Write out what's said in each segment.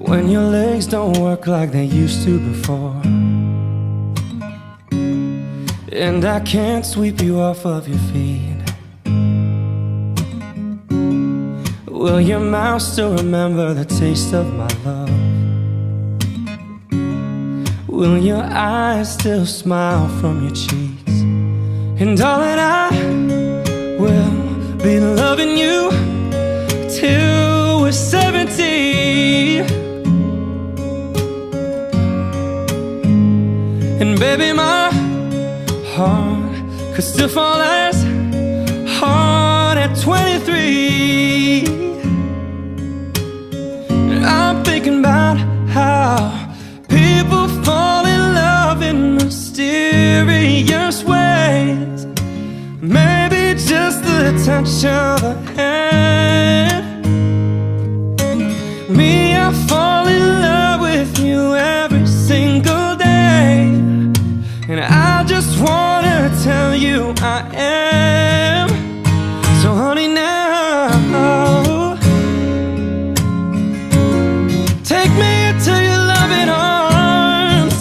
when your legs don't work like they used to before, and I can't sweep you off of your feet. Will your mouth still remember the taste of my love? Will your eyes still smile from your cheeks? And darling, I will be loving you till we're 70. And baby, my heart could still fall as hard at 23. And I'm thinking about how people fall in love in mysterious ways. Maybe just the touch of a hand. Me, I fall in love with you every single day, and I just wanna tell you I am. So honey, now take me into your loving arms.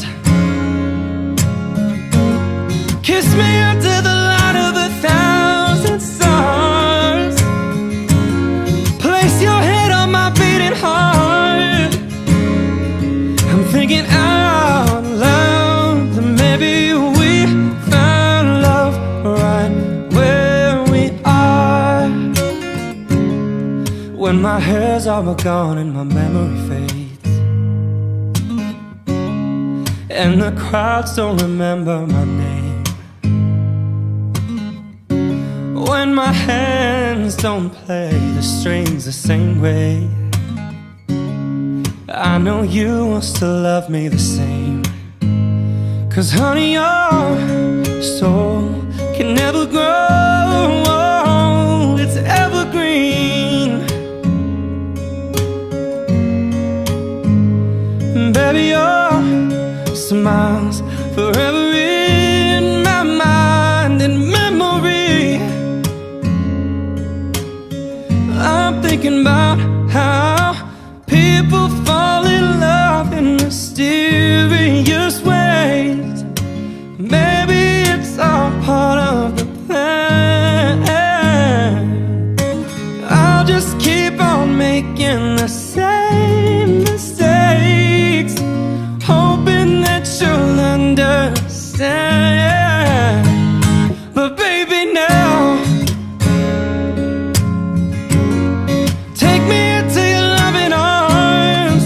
Kiss me under the light of 1,000 stars. Place your head on my beating heart. I'm thinking out loud that maybe we found love right where we are. When my hair's all gone and my memory fades, and the crowds don't remember my name, when my hands don't play the strings the same way, I know you will still love me the same. 'Cause honey, your soul can never grow old. It's evergreen. Baby, your smile's forever in my mind and memory. I'm thinking about how people fall in love in mysterious ways. Maybe it's all part of the plan. I'll just keep on making the same mistakes, hoping that you'll understand. But baby, now take me into your loving arms.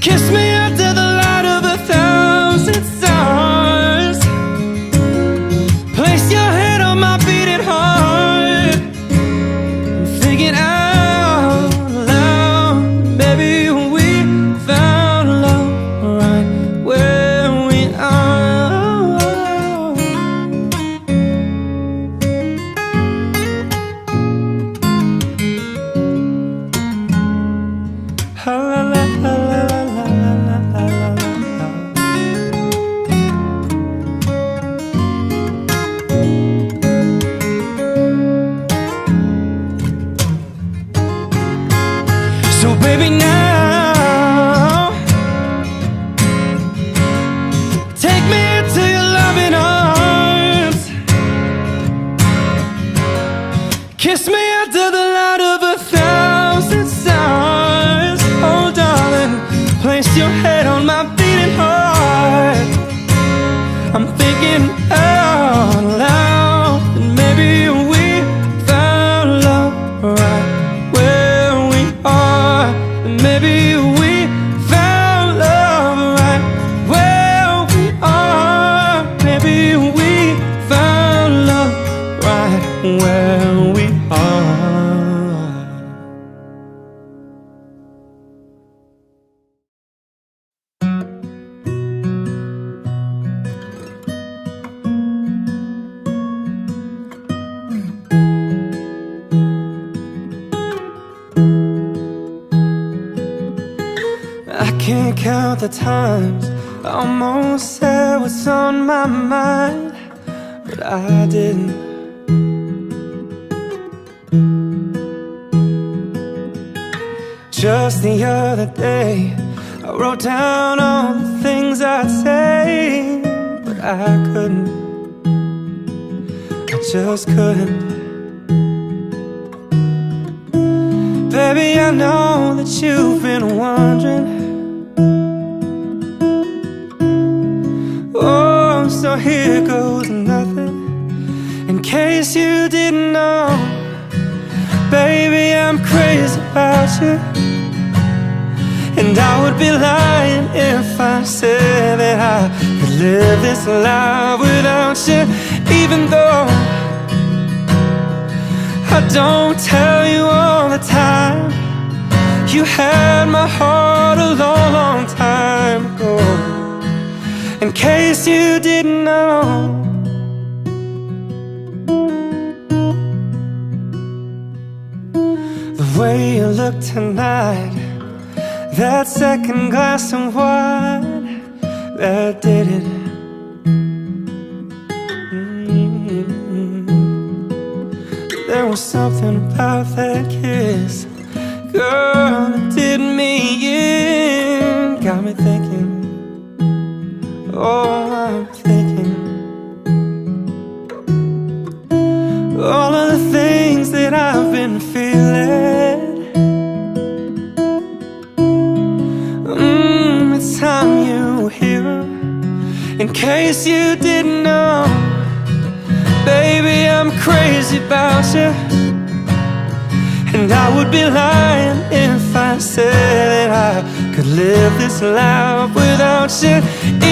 Kiss me under the light of 1,000 stars. Place your head on my beating heart. I'm thinking out loud, baby, we found love right where we are. La la la la la la la la la. So baby, now take me into your loving arms. Kiss me under the light of 1,000 stars. Oh darling, place your head on my beating heart. I'm thinking out loud that maybe we found love right where we are. And maybe we found love right where we are. Maybe we found love right where we are. I can't count the times I almost said what's on my mind, but I didn't. Just the other day, I wrote down all the things I'd say, but I couldn't, I just couldn't. Baby, I know that you've been wondering. Oh, so here goes nothing. In case you didn't know, baby, I'm crazy about you. And I would be lying if I said that I could live this life without you. Even though I don't tell you all the time, you had my heart a long, long time ago. In case you didn't know, the way you look tonight, that second glass of wine, that did it. There was something about that kiss, girl, it did me in. Got me thinking, oh, I'm thinking all of the things that I've been feeling. It's time you hear 'em. In case you didn't know, baby, I'm crazy about you. And I would be lying if I said that I could live this life without you.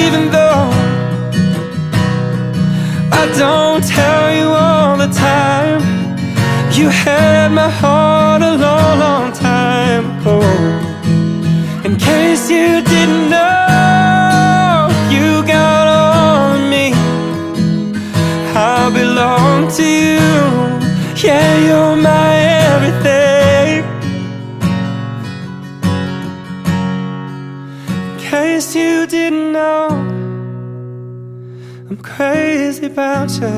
Even though I don't tell you all the time, you had my heart a long, long time ago. In case you didn't know, you got all of me. I belong to you. Yeah, you're my everything. In case you didn't know, I'm crazy about you.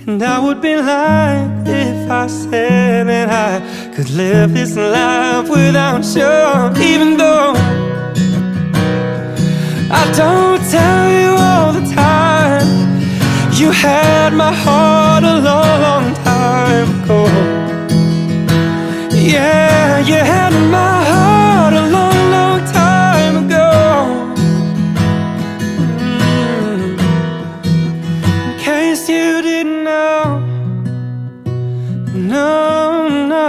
And I would be lying if I said that I could live this life without you. Even though I don't tell you all the time, you had my heart a long, long time ago. Yeah, you had my heart a long, long time ago. In case you didn't know, no, no.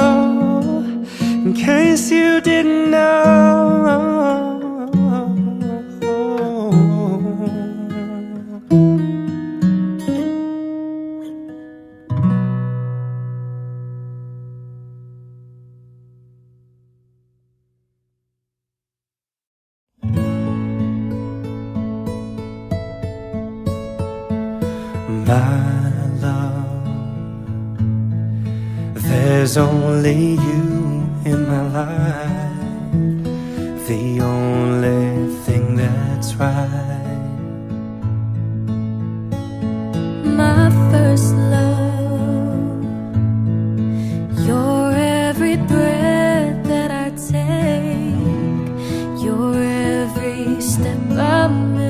In case you didn't know. My love, there's only you in my life, the only thing that's right. My first love, you're every breath that I take, you're every step I make.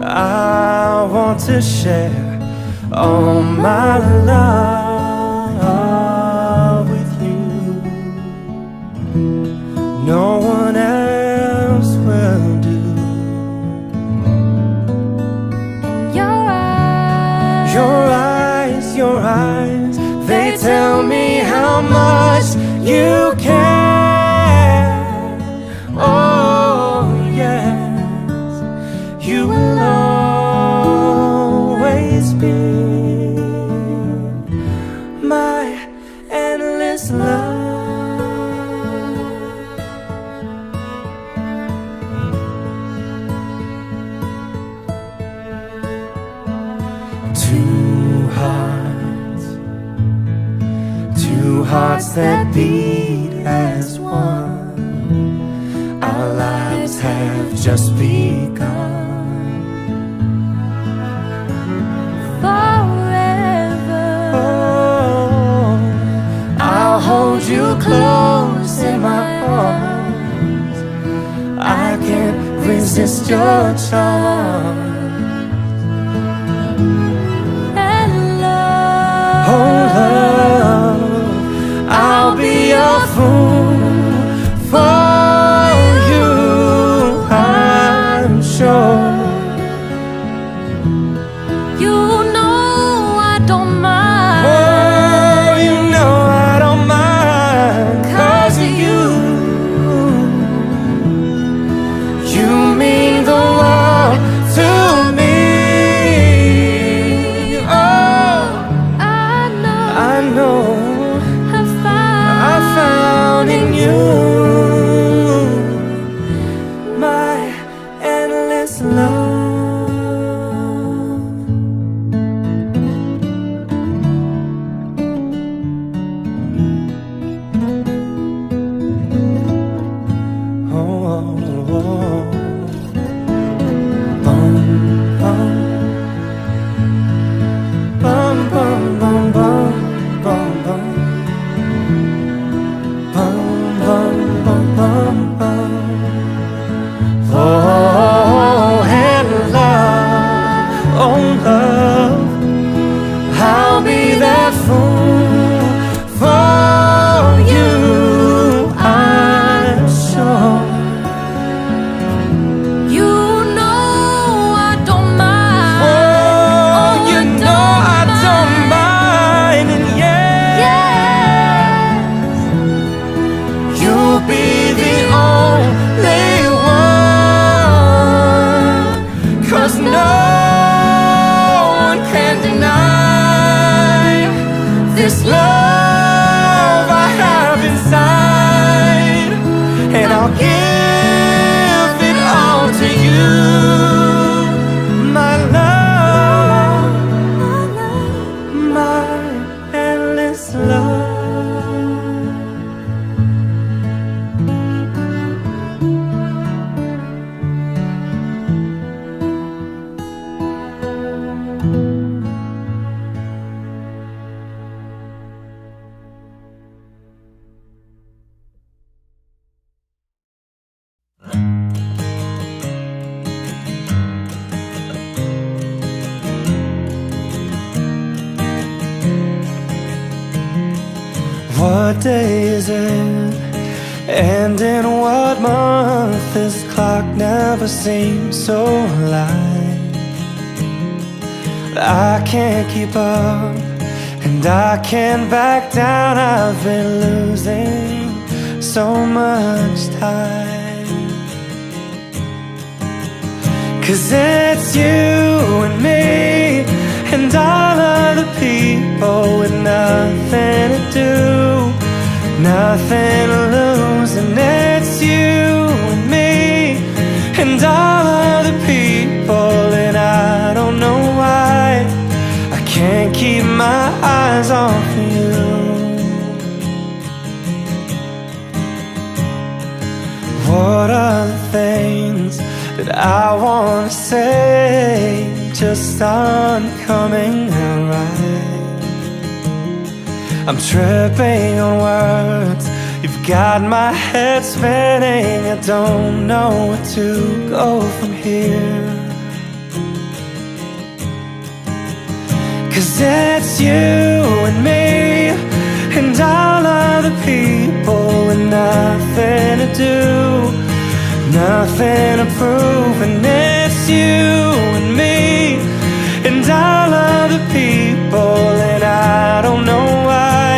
I want to share all my love with you. No one else will do. Your eyes, they tell me how much you care. Oh yes, you will always be my endless love. Two hearts that beat as one. Our lives have just begun. resist your charm. And love, Oh love, I'll be your fool for you, I'm sure. you know I don't mind. Oh, you know I don't mind, 'cause of you. You mean the world to me. Oh, I know I found in you my endless love. I'll be that fool for you, I'm sure. You know I don't mind. Oh, you know I don't mind, and Yes, you'll be the only one, 'cause no one can deny this love I have inside, and I'll give it all to you, my love, my endless love. What day is it? And in what month? This clock never seems so alive. I can't keep up, and I can't back down. I've been losing so much time, 'cause it's you and me and all of the people with nothing to do, nothing to lose. And it's you and me and all of the people, and I don't know why I can't keep my eyes off of you. What are the things that I want to say just aren't coming out right? I'm tripping on words, you've got my head spinning. I don't know where to go from here, 'cause it's you and me and all of the people with nothing to do, nothing to prove. And it's you and me and all of the people, and I don't know why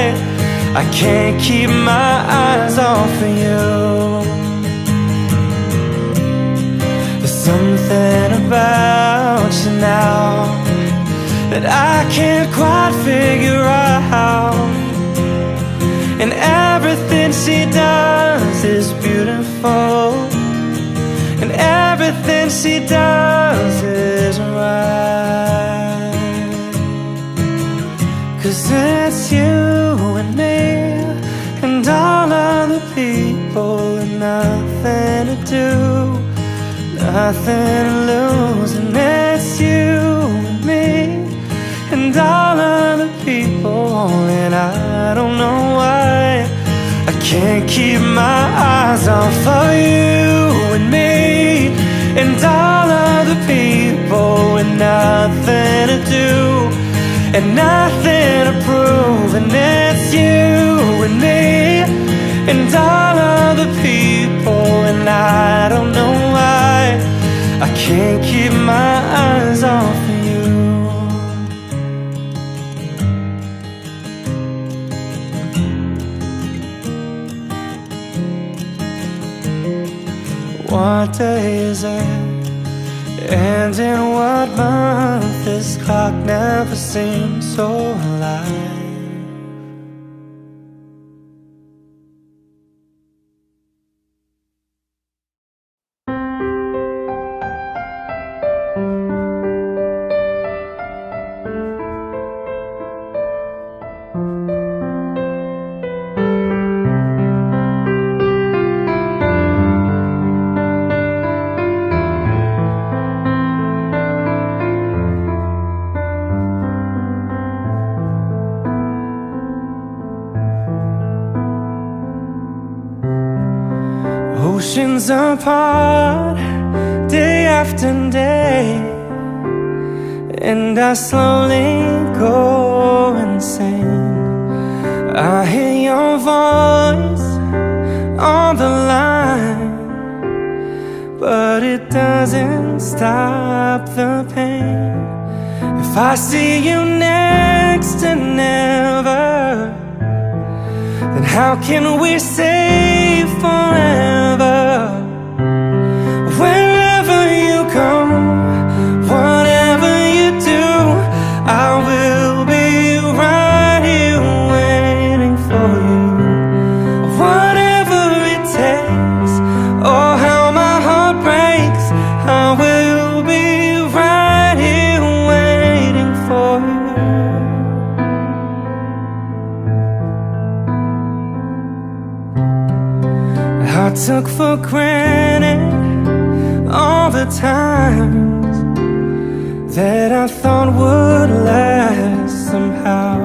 I can't keep my eyes off of you. There's something about you now that I can't quite figure out, and everything she does is beautiful, and everything she does is right. 'Cause it's you and me and all of the people with nothing to do, nothing to lose. And it's you and me and all of the people, and I don't know why I can't keep my eyes off of you and me and nothing to do and nothing to prove, and it's you and me and all other people, and I don't know why I can't keep my eyes off of you. What day is it? And in what month? This clock never seems so alive. Oceans apart, day after day, and I slowly go insane. I hear your voice on the line, but it doesn't stop the pain. If I see you next to never, then how can we say forever? Wherever you go, whatever you do, I will be right here waiting for you. Whatever it takes, oh how my heart breaks, I will be right here waiting for you. I took for granted all the times that I thought would last somehow.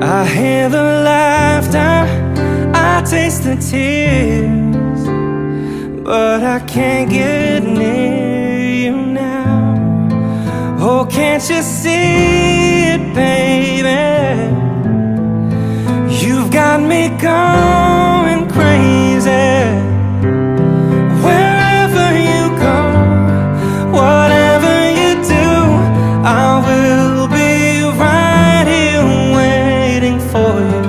I hear the laughter, I taste the tears, but I can't get near you now. Oh, can't you see it, baby? You've got me going crazy. Wherever you go, whatever you do, I will be right here waiting for you.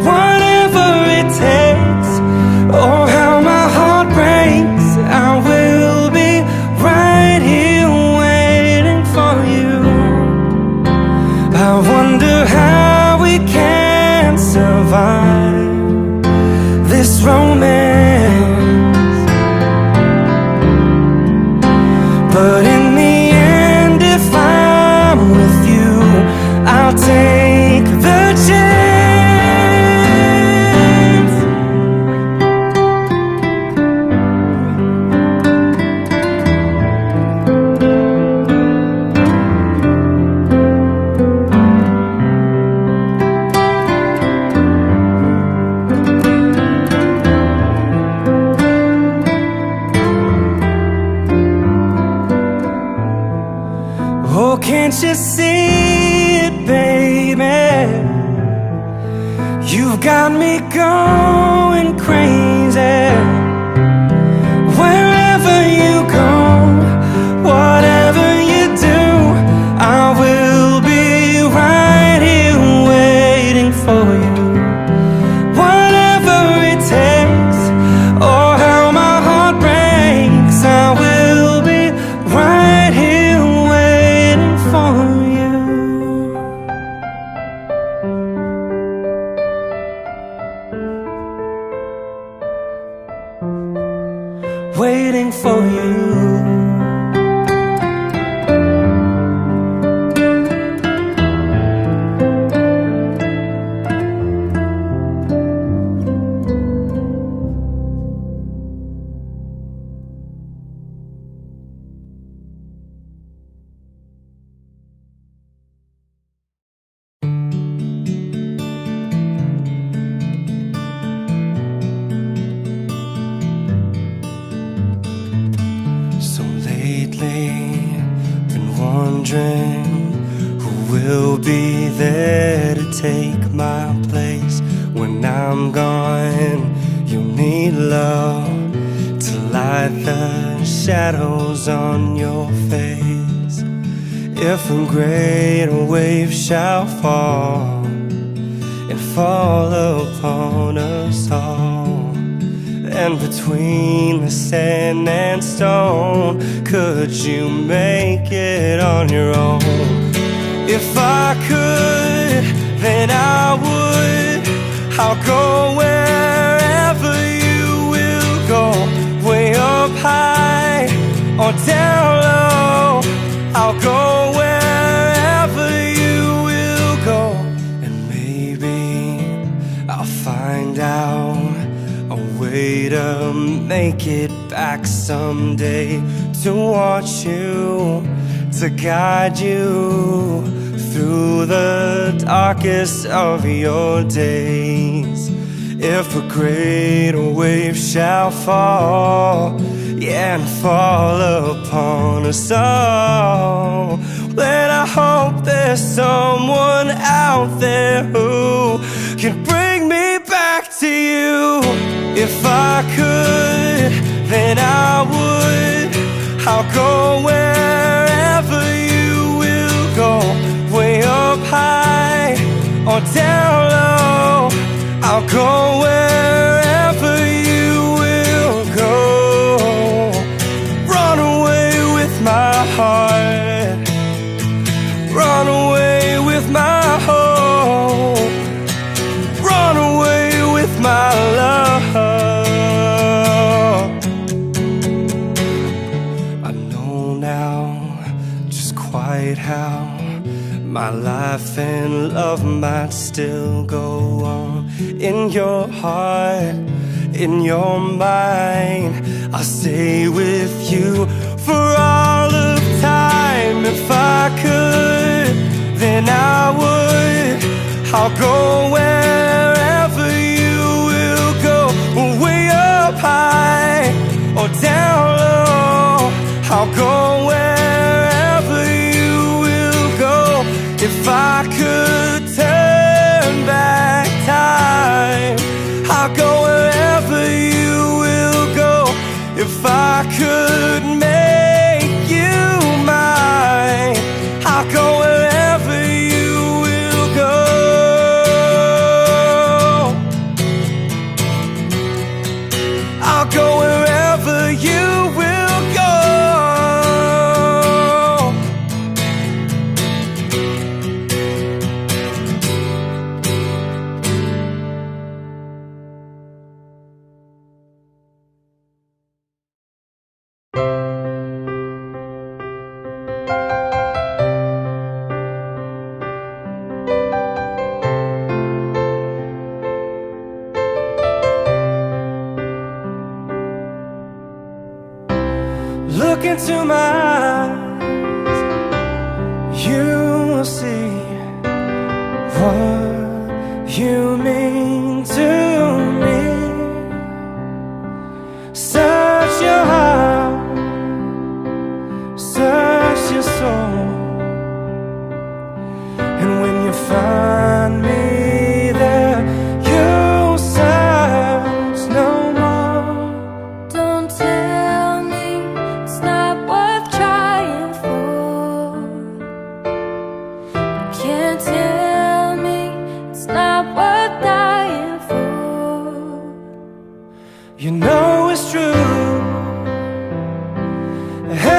Whatever it takes, oh how my heart breaks, I will be right here waiting for you. I wonder how we can survive this romance, but in the end, if I'm with you, I'll take the chance. Oh, can't you see it, baby? You've got me going crazy. Wherever you go, whatever you do, I will be right here waiting for you. Whatever it takes, oh how my heart breaks, I will be right here waiting for you. Waiting for you. wondering who will be there to take my place when I'm gone. You need love to light the shadows on your face. If a great wave shall fall and fall upon us all, and between the sand and stone, could you make it on your own? If I could, then I would. I'll go wherever you will go, way up high or down low. I'll go wherever you will go, and maybe I'll find out a way to make it back someday, to watch you, to guide you through the darkest of your days. If a great wave shall fall, yeah, and fall upon us all, then I hope there's someone out there who can bring me back to you. If I could, then I would. I'll go wherever you will go, way up high or down low. I'll go wherever you will go. Run away with my heart, run away with my hope, run away with my love. I know now just quite how my life and love might still go on. In your heart, in your mind, I'll stay with you for all of time. If I could, then I would. I'll go wherever you will go, way up high or down low. I'll go wherever you will go. If I could turn back time, I'll go wherever you will go. If I could make you mine, I'll go wherever you will go. I'll go wherever you will go. Look into my eyes, you'll see what you mean to me. Search your heart, search your soul, and when you find me there, you'll search no more. Don't tell me it's not worth trying for. Can't tell me it's not worth dying for. You know it's true,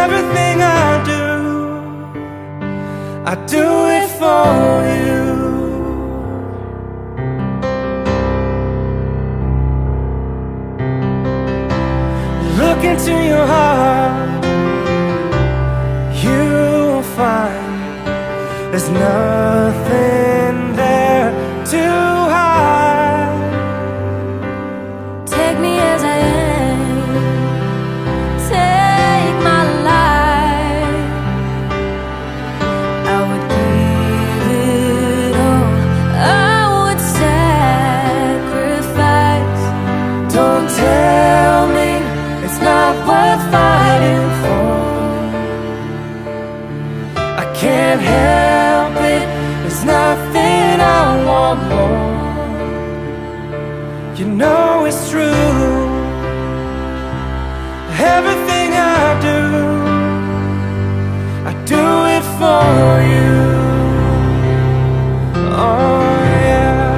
everything I do it for you. Look into your heart, you'll find there's nothing there to hide. Take me as I am, take my life. I would give it all, I would sacrifice. Don't tell me it's not worth fighting for. can't help it. There's nothing I want more. You know it's true. Everything I do it for you. Oh yeah.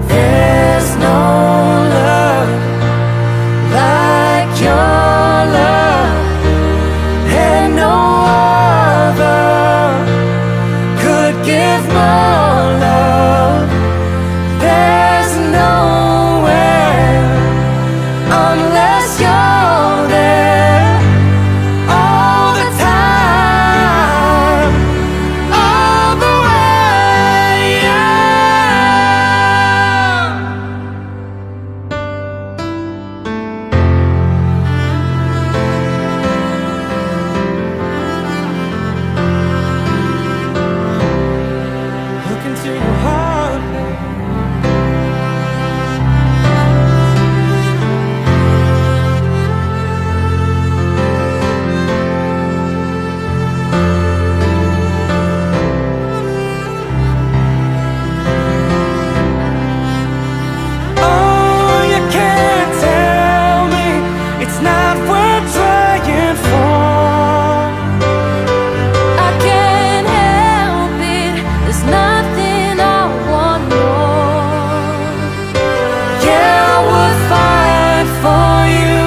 There's no love like your love, and no other could give more love. There's nowhere unless you're there all the time, all the way, yeah. Look into your heart, babe. Oh, you can't tell me it's not worth trying for. I can't help it. There's nothing I want more. Yeah, I would fight for you.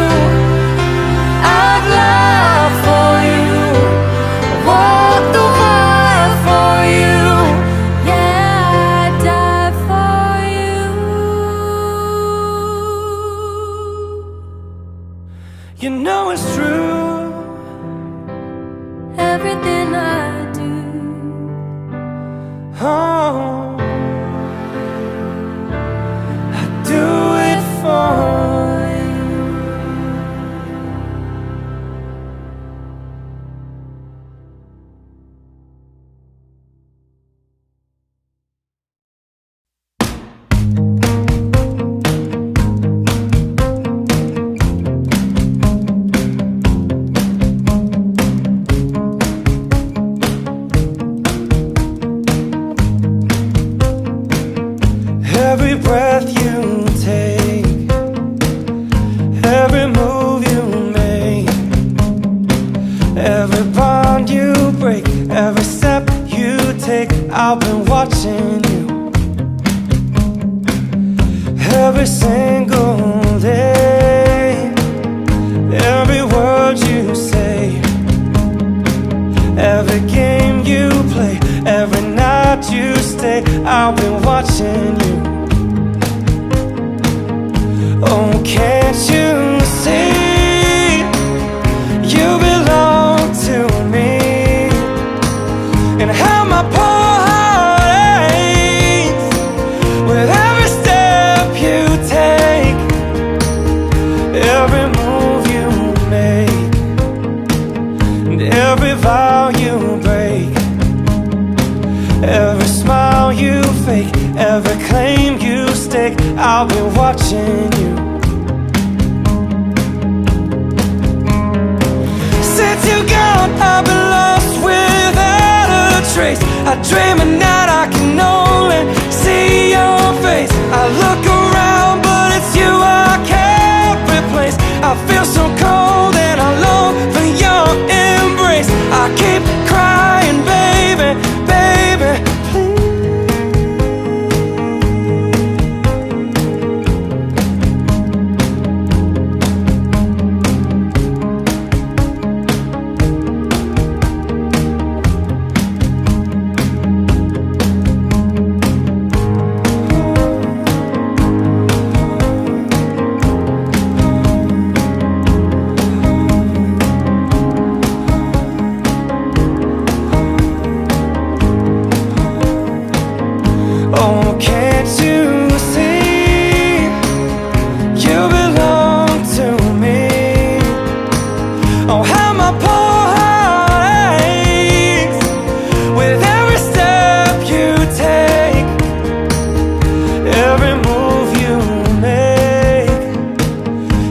I'd lie for you. Walk the world for you. Yeah, I'd die for you. You know it's true. Everything I do, Oh, I do it for you. Every breath you take, every move you make, every bond you break, every step you take, I've been watching you. Every single day, every word you say, every game you play, every night you stay, I've been watching you. Oh, can't you see? You belong to me. And how my poor heart aches with every step you take, every move you make, and every vow you break, every smile you fake, every claim you stake, I'll be watching you. Since you gone, I've been lost without a trace. I dream at night, I can only see your face. I look around, but it's you I can't replace. I feel so cold and I long for your embrace. I keep crying, baby, baby, please. Oh, can't you see? You belong to me. Oh, how my poor heart aches with every step you take, every move you make,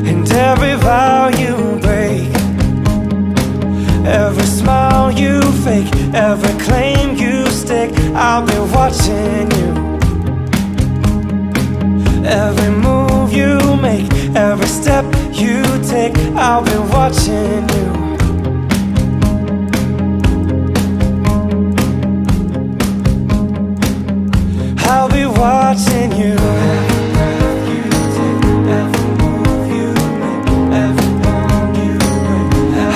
and every vow you break, every smile you fake. fake, every claim you stick, I'll be watching you. Every move you make, every step you take, I'll be watching you. I'll be watching you.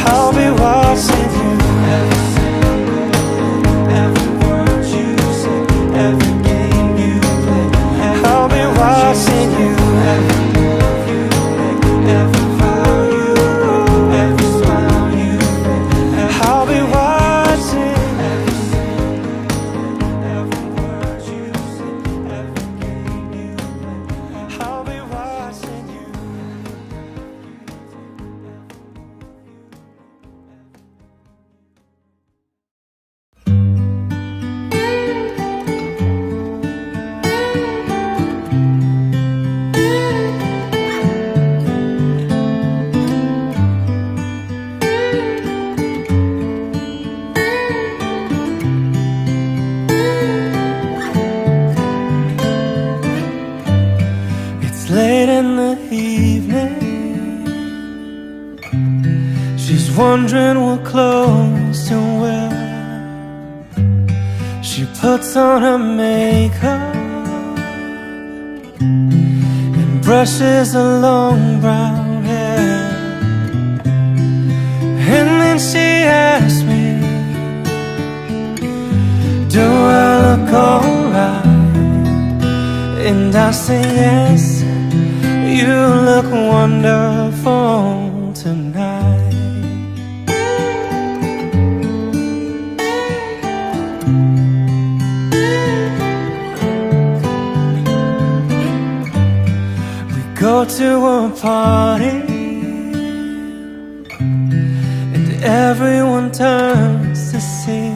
I'll be watching you. Every word you say, every game you play, I'll be watching you. Every move you make, every vow you break, every smile you make, I'll be watching. Every word you say, every game you play, I'll be watching you. It's late in the evening. She's wondering what clothes to wear. She puts on her makeup and brushes her long brown hair. And then she asks me, do I look alright? And I say yes, you look wonderful tonight. We go to a party and everyone turns to see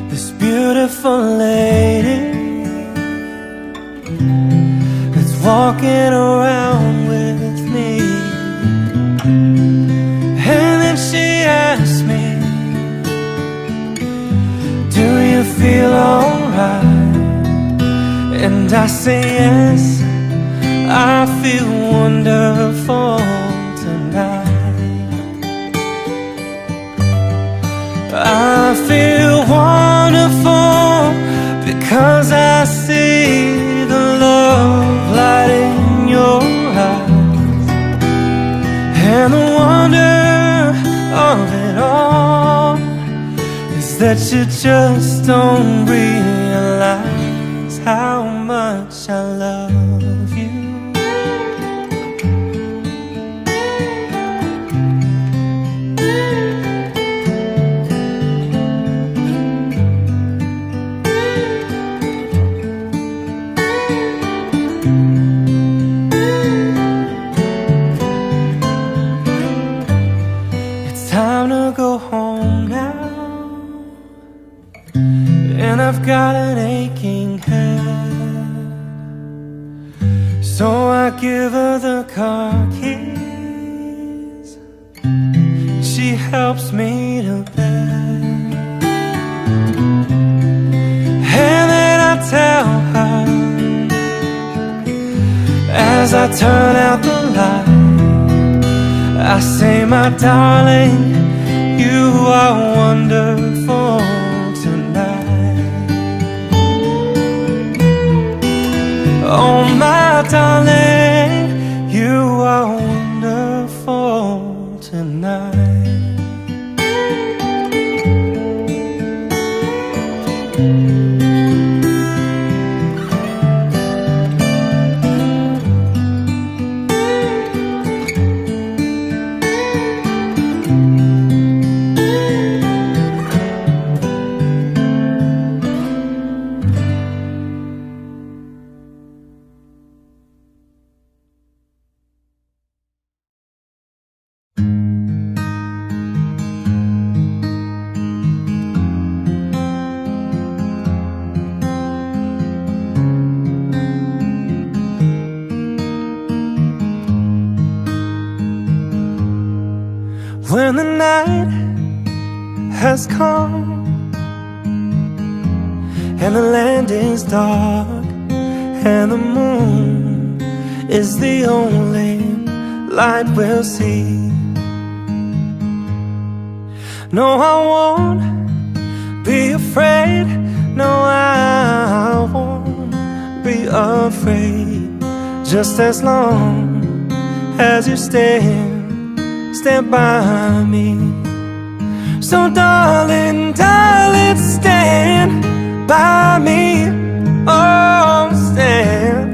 this beautiful lady walking around with me. And then she asked me, do you feel alright? And I say yes, I feel wonderful tonight. I feel wonderful because I see the love light in your eyes, and the wonder of it all is that you just don't realize how much I love you. Time to go home now, and I've got an aching head. So I give her the car keys, she helps me to bed. And then I tell her, as I turn out the light, I say, my darling, you are wonderful tonight. Oh, my darling, you are wonderful tonight. When the night has come, and the land is dark, and the moon is the only light we'll see. No, I won't be afraid. No, I won't be afraid. Just as long as you stand by me. So darling, darling, stand by me. Oh, stand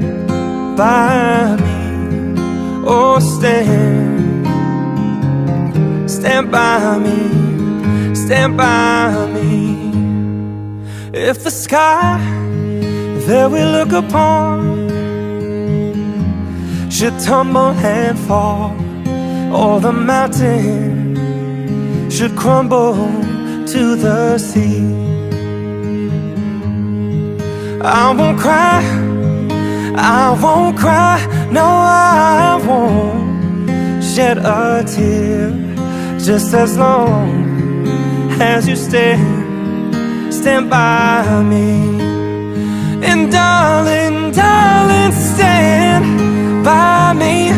by me. Oh, stand by me. Stand by me. If the sky that we look upon should tumble and fall, or the mountain should crumble to the sea, I won't cry, I won't cry. No, I won't shed a tear. Just as long as you stand by me. And darling, darling, stand by me.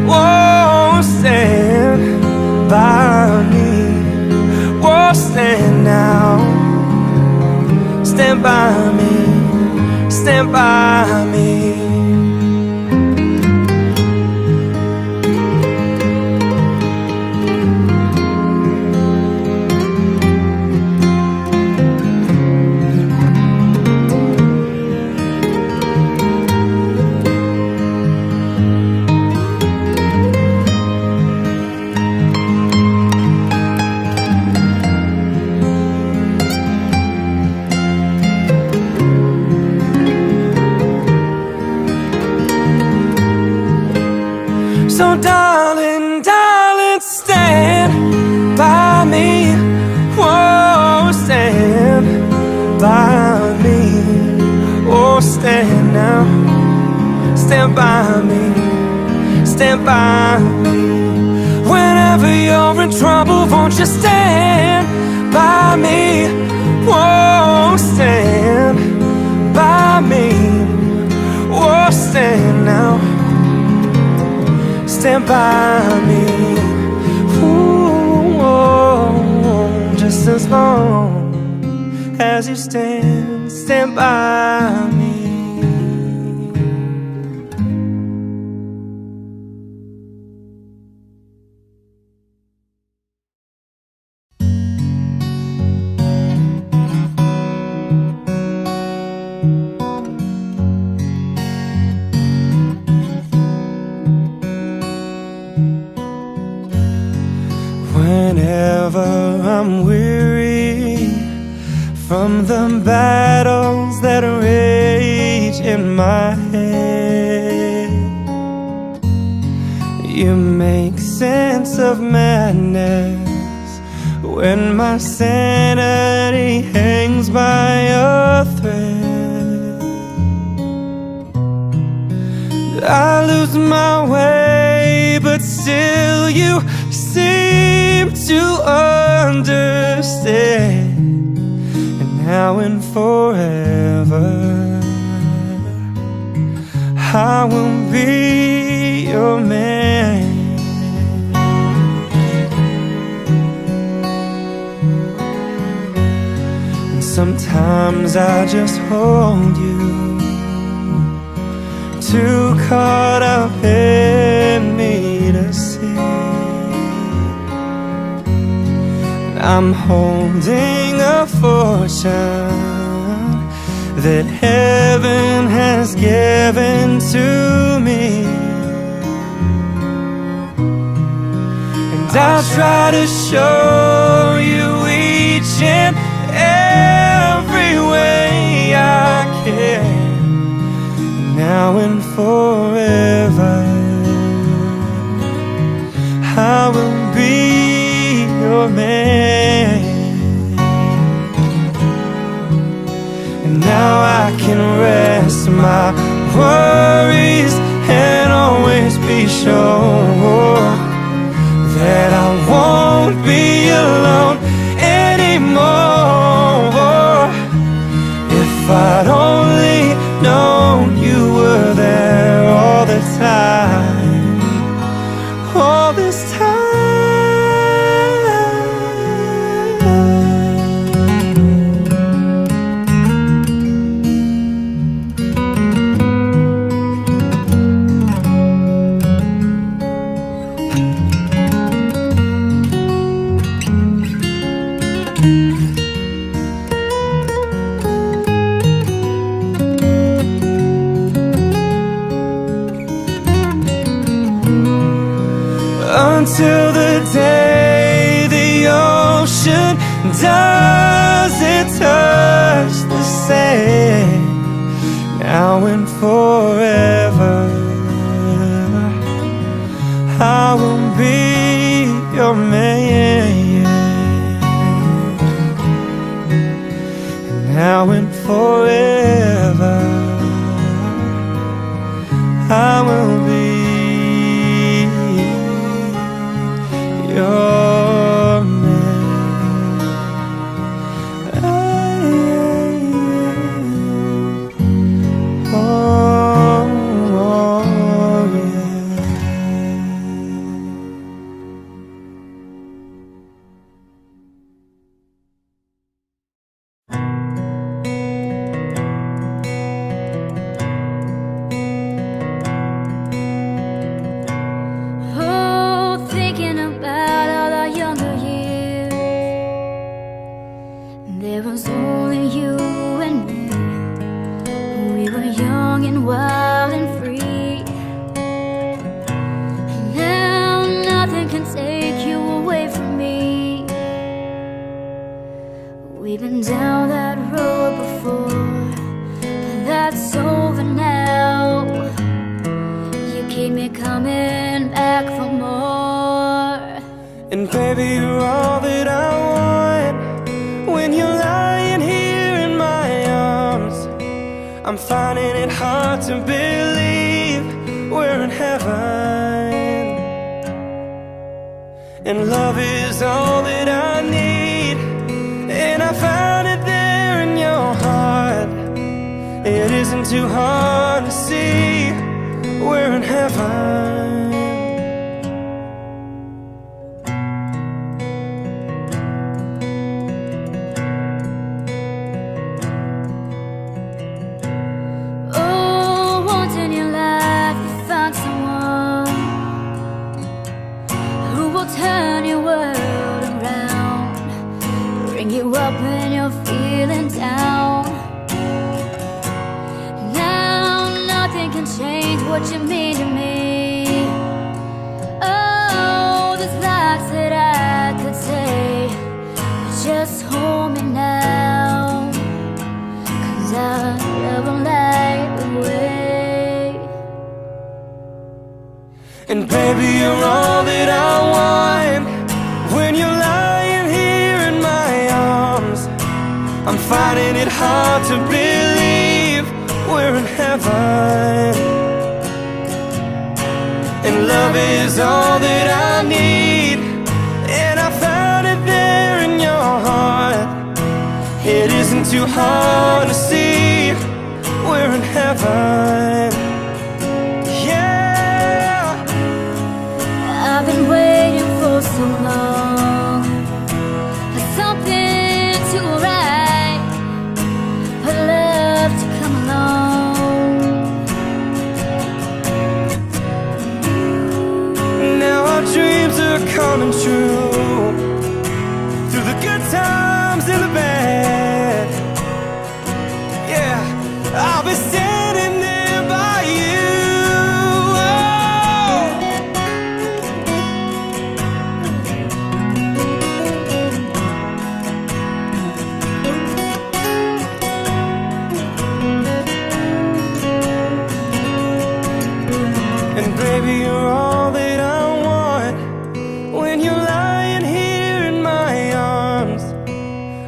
Whoa, stand by me. Whoa, stand now. Stand by me. Stand by me. So darling, darling, stand by me. Whoa, stand by me. Oh, stand now. Stand by me. Stand by me. Whenever you're in trouble, won't you stand by me? Whoa, stand by me. Whoa, stand now. Stand by me. Ooh, oh, just as long as you stand by me. Whenever I'm weary from the battles that rage in my head, you make sense of madness when my sanity hangs by a thread. I lose my way, but still you seem to understand. And now and forever, I will be your man. And sometimes I just hold you, too caught up in me to see. I'm holding a fortune that heaven has given to me, and I'll try to show you each and every way I can. Now and forever, I will be your man. And now I can rest my worries and always be sure that I won't be alone anymore. Until the day the ocean doesn't touch the sand. Now and forever I will be your man. Now and forever I will be your man. Oh, yeah. Oh, thinking about all our younger years, there was only you and me. We were young and wild and free. And now nothing can take you away from me. We've been down that road before, but that's over now. You keep me coming back for more. And baby, you're all that I want. When you're lying here in my arms, I'm finding it hard to believe we're in heaven. And love is all that I need, and I found it there in your heart. It isn't too hard to see we're in heaven. Oh, once in your life you found someone who will turn your world around, bring you up when you're feeling down. Now nothing can change what you mean to me. Oh, there's lots that I could say, but just hold me now, 'cause I never light the way. And baby, you're all that I want. When you're lying here in my arms, I'm finding it hard to believe we're in heaven. And love is all that I need, and I found it there in your heart. It isn't too hard to see we're in heaven. Yeah, I've been waiting for so long for something to write, for love to come along. now our dreams are coming true, through the good times and the bad. Yeah, I'll be standing there by you. Oh. And baby, you're all that I want. When you're lying here in my arms,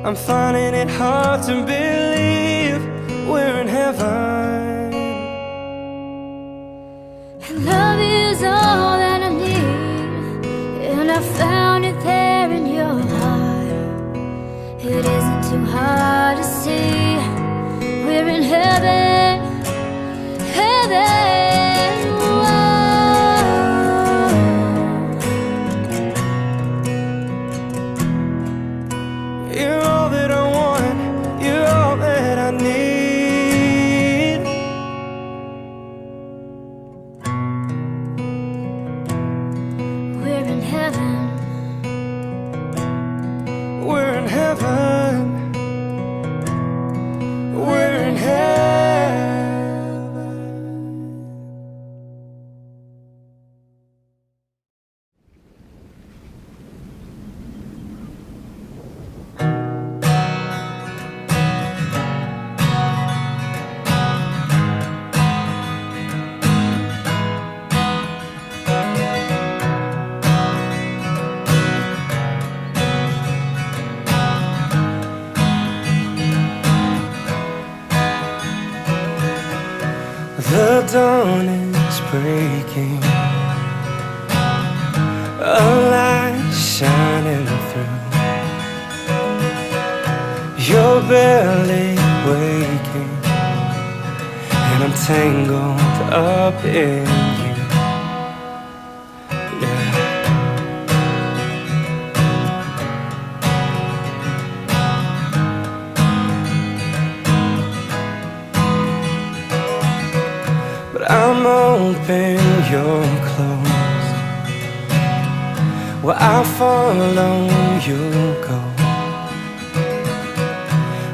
I'm finding it hard to believe we're in heaven. And love is all that I need, and I found it there in your heart. It isn't too hard to see we're in heaven, heaven. You're all that I want, you're all that I need. We're in heaven. dawn is breaking, a light shining through. You're barely waking, and I'm tangled up in you. Yeah. But I'm open, you're closed. Where I follow, you'll go.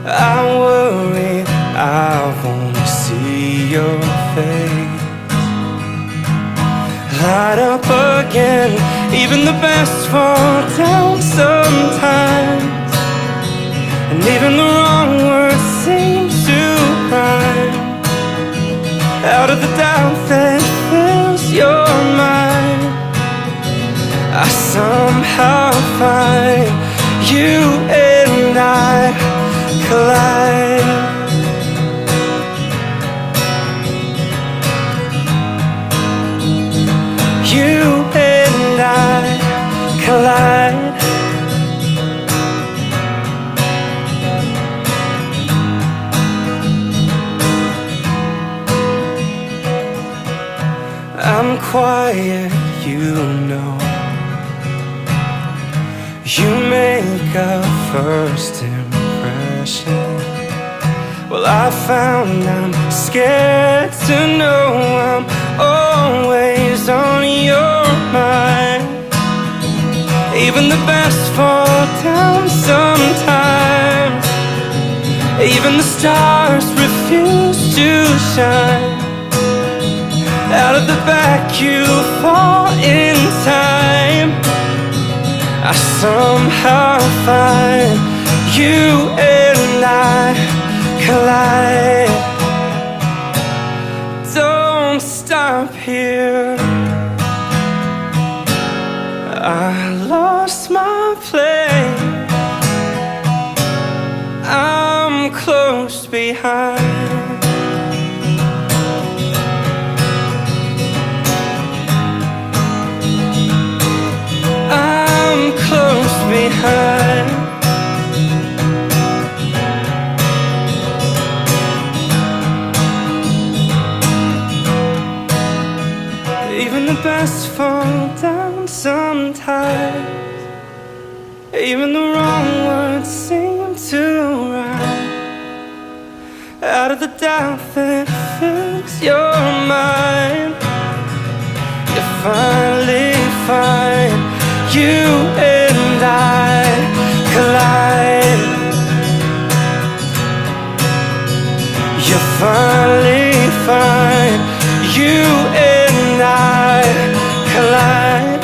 I worry I won't see your face light up again. Even the best fall down sometimes, and even the wrong words seem to rhyme. Out of the doubt that fills your mind, I somehow find you and I collide. You and I collide. I'm quiet, you know. You make a first impression. Well, I found I'm scared to know I'm always on your mind. Even the best fall down sometimes. Even the stars refuse to shine. Out of the back you fall in time. I somehow find you and I collide. Don't stop here. I lost my place. I'm close behind. I'm close behind. Even the best fall down sometimes. Even the wrong words seem to rhyme. Out of the doubt that fills your mind, you finally find you and I collide. You finally find you and I collide.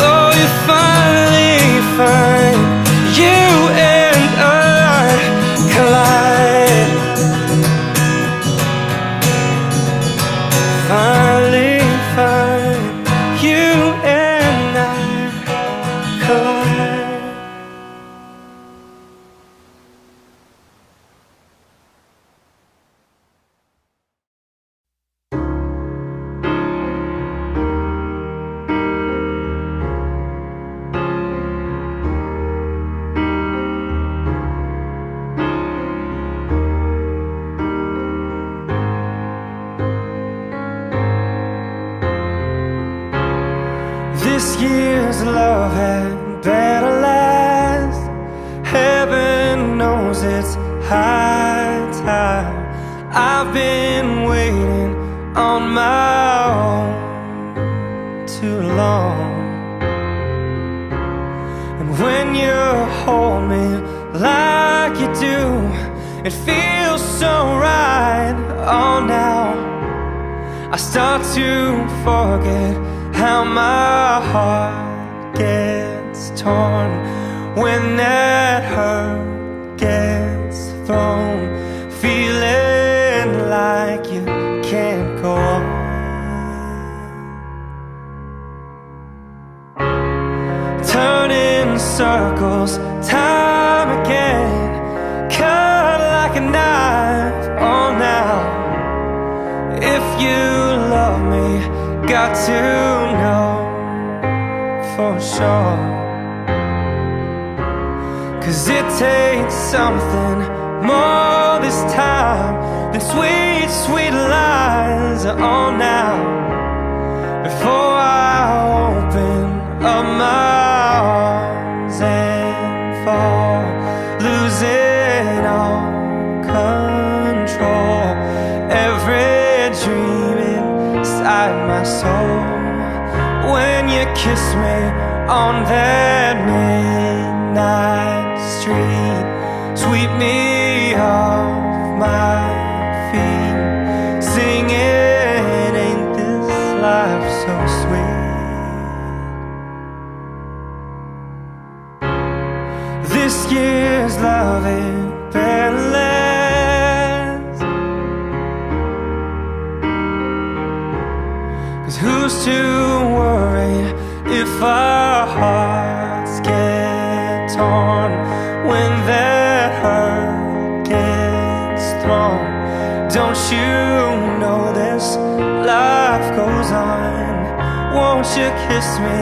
Oh, you finally find you and I collide. Finally find you and I collide. This year's love had better last. Heaven knows it's high time. I've been waiting on my own too long. And when you hold me like you do, it feels so right. Oh, now I start to forget how my heart gets torn when that hurt gets thrown, feeling like you can't go on. Turning circles time again, cut like a knife on you love me, got to know for sure. 'Cause it takes something more this time than sweet, sweet lies. Oh, now before I open up my arms and fall, losing all control, every dream inside my soul. When you kiss me on that midnight street, sweep me off my feet, singing, ain't this life so sweet? This year's love ain't better last. 'Cause who's to worry if our hearts get torn when that hurt gets thrown? Don't you know this life goes on? Won't you kiss me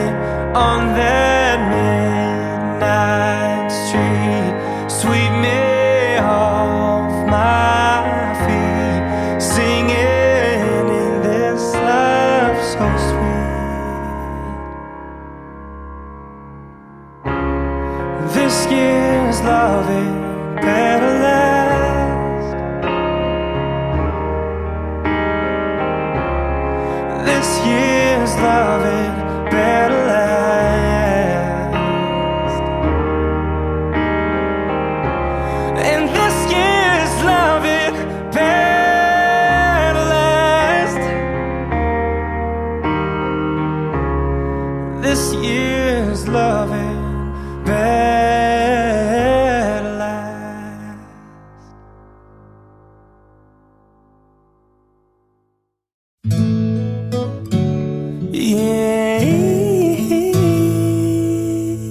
on that midnight street, sweep me off my feet, singing, in this life so sweet? This year's love ain't better last. This year's love ain't better last. And this year's love ain't better last. This year's love ain't better last. Yeah,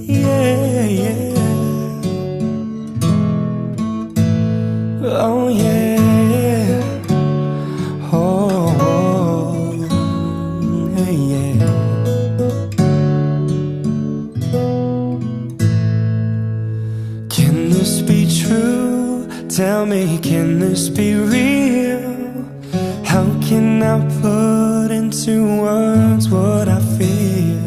yeah, yeah. Oh yeah. Oh, yeah. Can this be true? Tell me, can this be real? How can I put into words what I feel?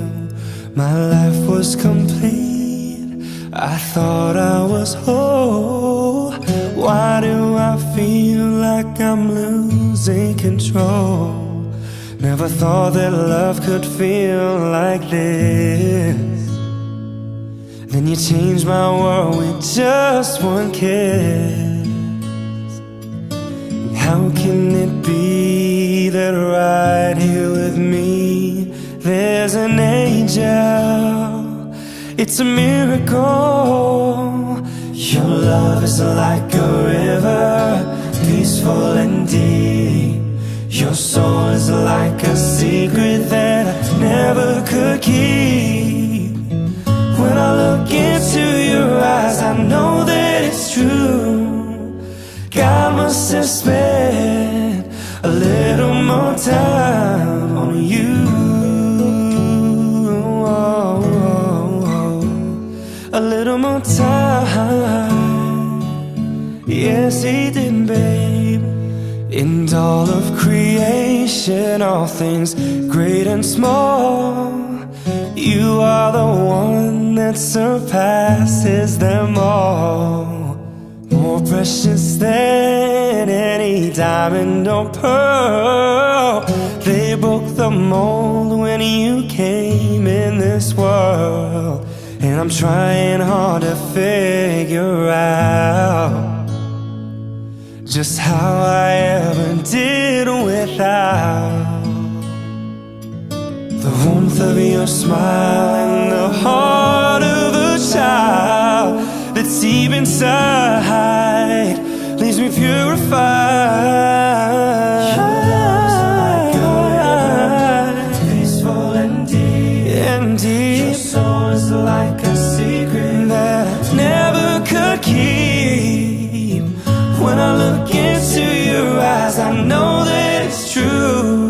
My life was complete, I thought I was whole. Why do I feel like I'm losing control? Never thought that love could feel like this. Then you changed my world with just one kiss. How can it be that right here with me there's an angel? It's a miracle. Your love is like a river, peaceful and deep. Your soul is like a secret that I never could keep. When I look into your eyes, I know that it's true. God must have spent a little more time on you. A little more time. Yes, he did, babe. In all of creation, all things great and small, you are the one that surpasses them all. More precious than any diamond or pearl. They broke the mold when you came in this world. And I'm trying hard to figure out just how I ever did without the warmth of your smile and the heart of a child that's deep inside leaves me purified. Your love's like a river, peaceful and deep. Your soul is like a secret that I never could keep. When I look into your eyes, I know that it's true.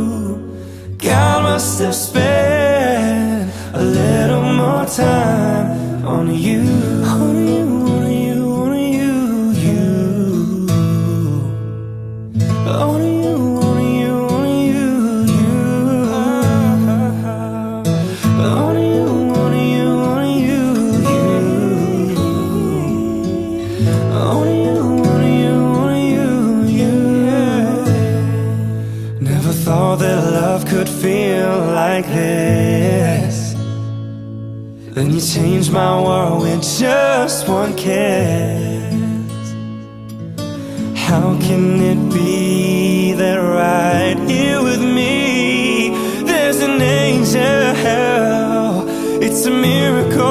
more time. Only you, only you, only you, only you, you. Only you, only you, only you, you. Only you, only you, only you, you. Only you, only you, only you, you. Never thought that love could feel like this. Then you changed my world with just one kiss. How can it be that right here with me there's an angel? It's a miracle.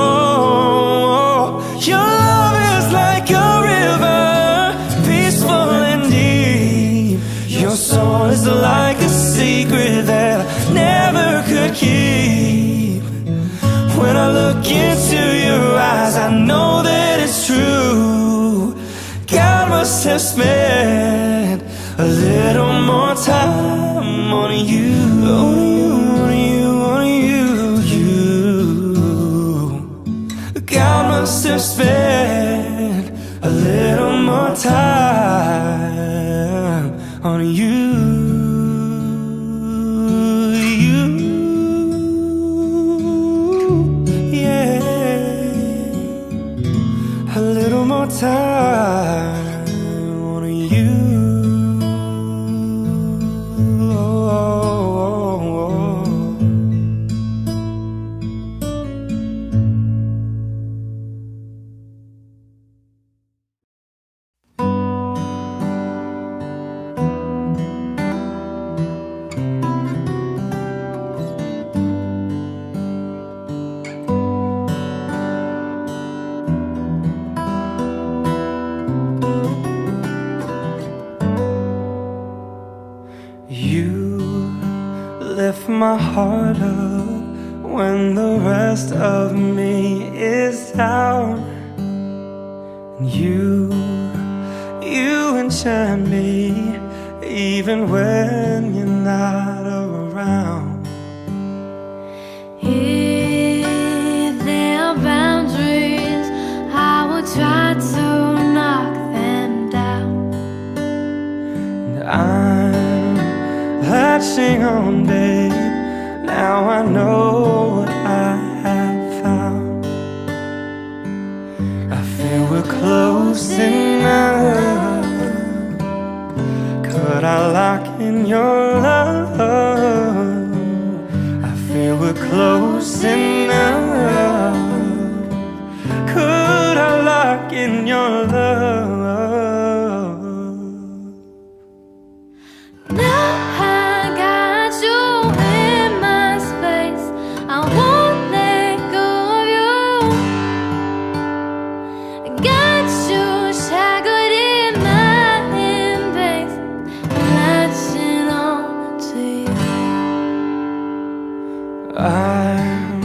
Your love is like a river, peaceful and deep. Your soul is like a secret that I never could keep. When I look into your eyes, I know that it's true. God must have spent a little more time on you. Only you, only you, only you, you. God must have spent a little more time on you. A little more time on you. You lift my heart up when the rest of me is down. And you enchant me even when you're not around. If there are boundaries, I will try to knock them down. And I'm latching on, babe. Now I know what I have found. I feel we're close enough. Could I lock in your love? I feel we're close enough. Could I lock in your love? I'm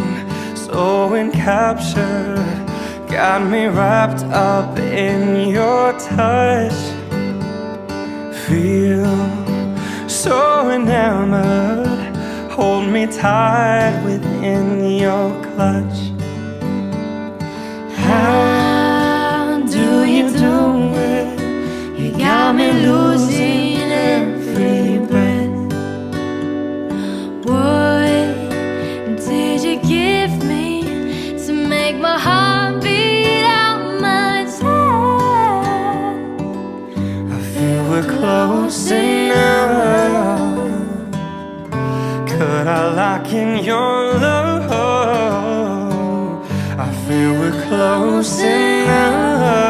so encaptured, got me wrapped up in your touch. Feel so enamored, hold me tight within your clutch. How do you do it? You got me losing every breath. My heart beat out my chest. I feel we're close enough. Could I lock in your love? I feel we're close enough.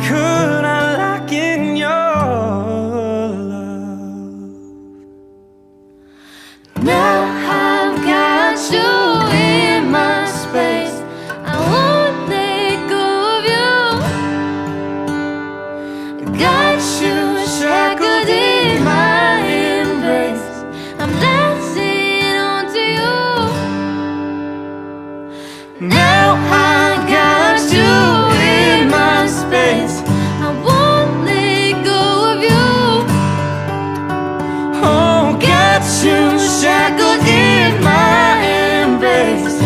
Could I lock in your love? Now I've got you in my space. I won't let go of you. Got you shackled in my embrace. I'm dancing onto you. Now I got you in my space. I won't let go of you. Oh, got you shackled in my embrace.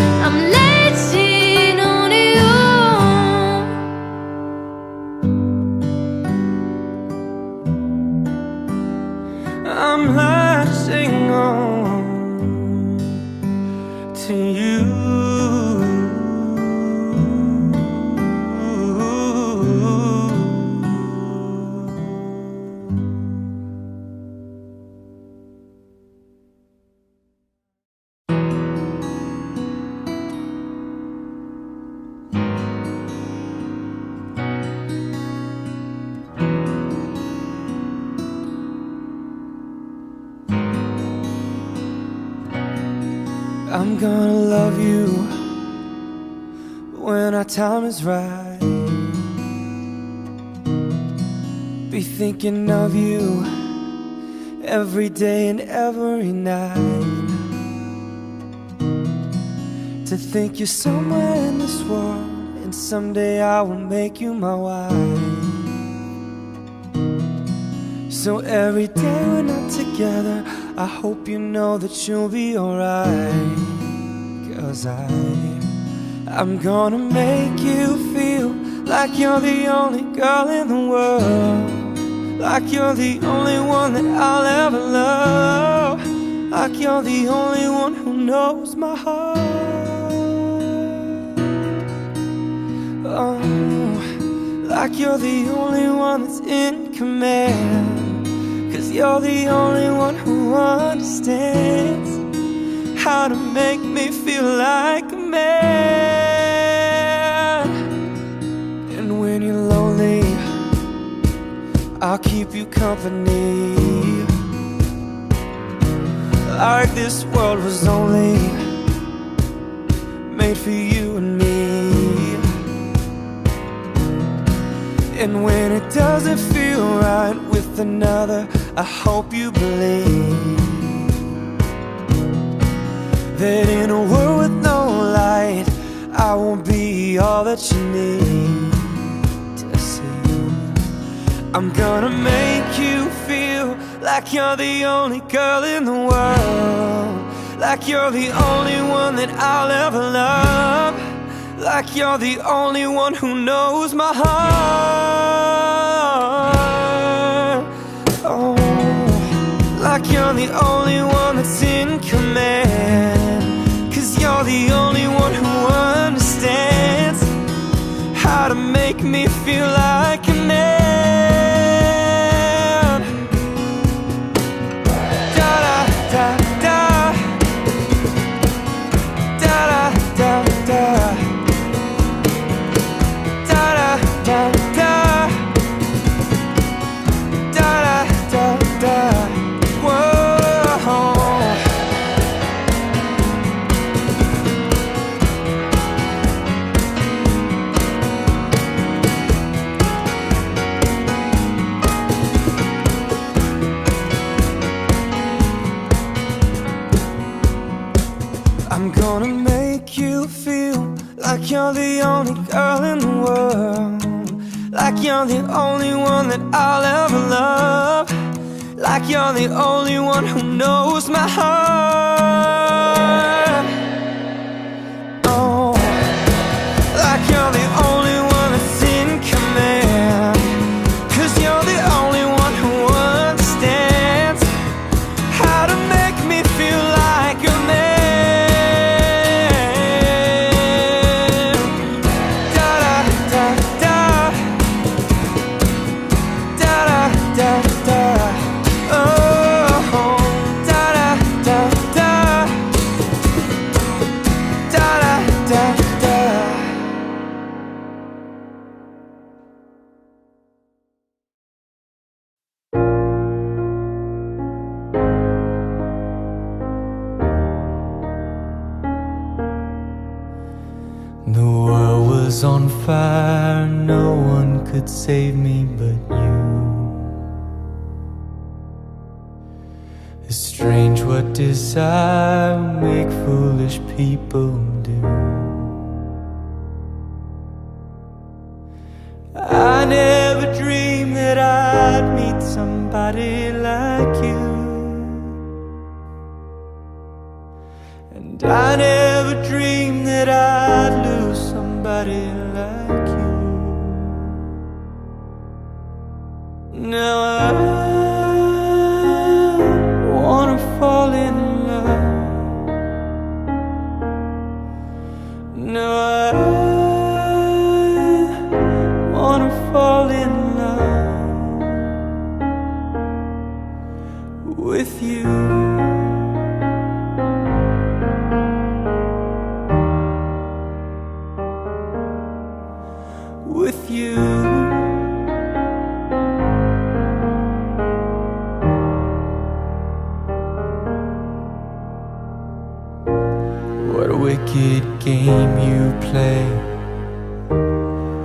I'm gonna love you when our time is right. Be thinking of you every day and every night. To think you're somewhere in this world, and someday I will make you my wife. So every day we're not together, I hope you know that you'll be alright. 'Cause I'm gonna make you feel like you're the only girl in the world, like you're the only one that I'll ever love, like you're the only one who knows my heart. Oh, like you're the only one that's in command, 'cause you're the only one who understands how to make me feel like a man. And when you're lonely, I'll keep you company, like this world was only made for you and me. And when it doesn't feel right with another, I hope you believe that in a world with no light, I won't be all that you need to see. I'm gonna make you feel like you're the only girl in the world, like you're the only one that I'll ever love, like you're the only one who knows my heart. Oh, like you're the only one that's in command, 'cause you're the only one who understands how to make me feel like a man. Da da da da, da da da da, da da da da, da da da da. Whoa. I'm gonna make you feel like you're the only girl in the world, like you're the only one that I'll ever love, like you're the only one who knows my heart. Oh, like you're the only one that's in command, 'cause you're the only one who understands how to make me feel like a man. The world was on fire, no one could save me but you. It's strange what desire will make foolish people do. I never dreamed that I'd meet somebody like you, and I never dreamed that I'd lose somebody like you. Now I wanna fall in love. Now I wanna fall in love with you. With you. wicked game you play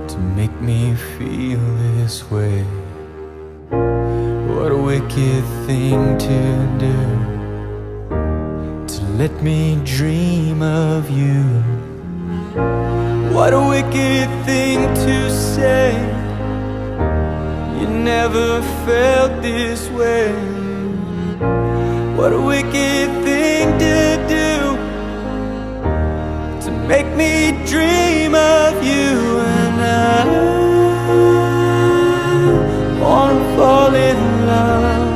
to make me feel this way. What a wicked thing to do, to let me dream of you. What a wicked thing to say, you never felt this way. What a wicked thing to do, to make me dream of you. And I wanna fall in love.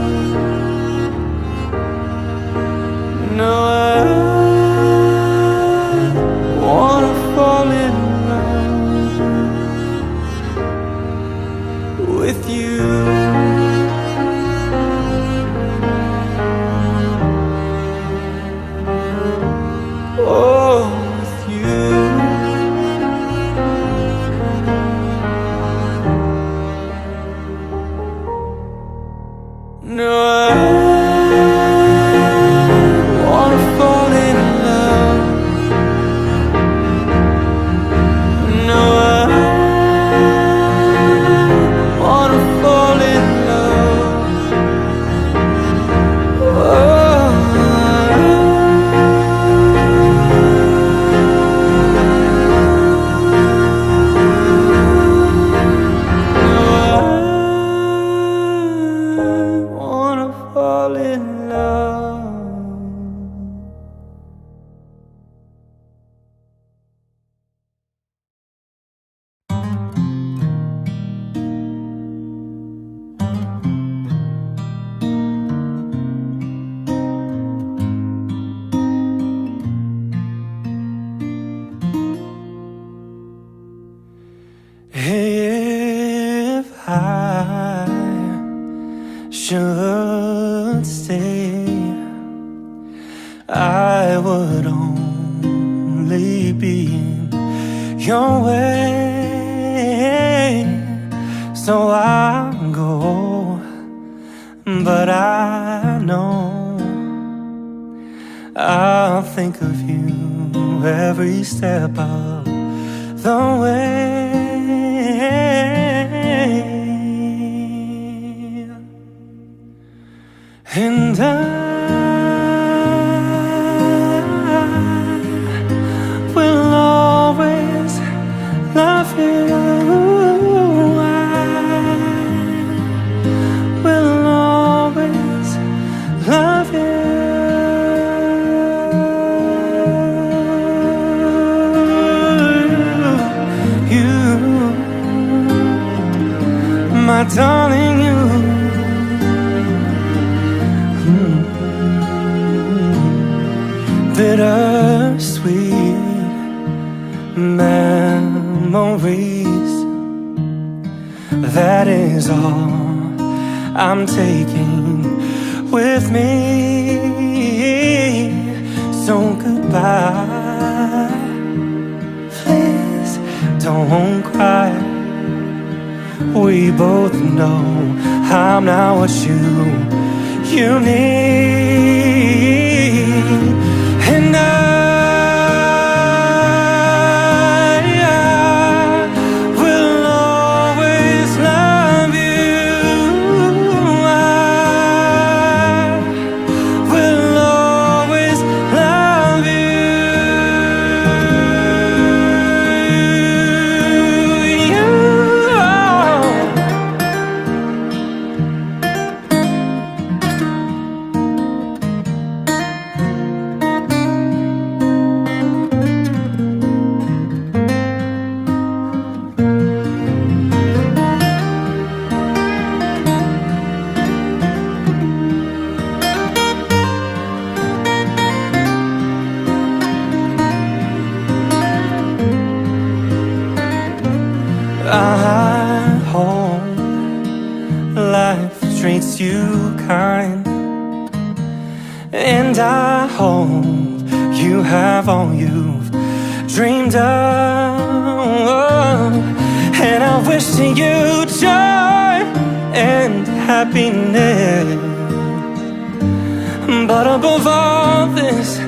No, I wanna fall in love with you. Oh, with you. No, I wanna fall in love. No, I wanna fall in love. Fall in love. If I should stay, I would only be in your way. So I'll go, but I know I'll think of you every step of the way. And I will always love you. I will always love you. You, my darling, you. Bittersweet memories, that is all I'm taking with me. So goodbye, please don't cry. We both know I'm not what you need. And I will always love you. I will always love you. I hope life treats you kind, and I hope you have all you've dreamed of. And I wish you joy and happiness, but above all this,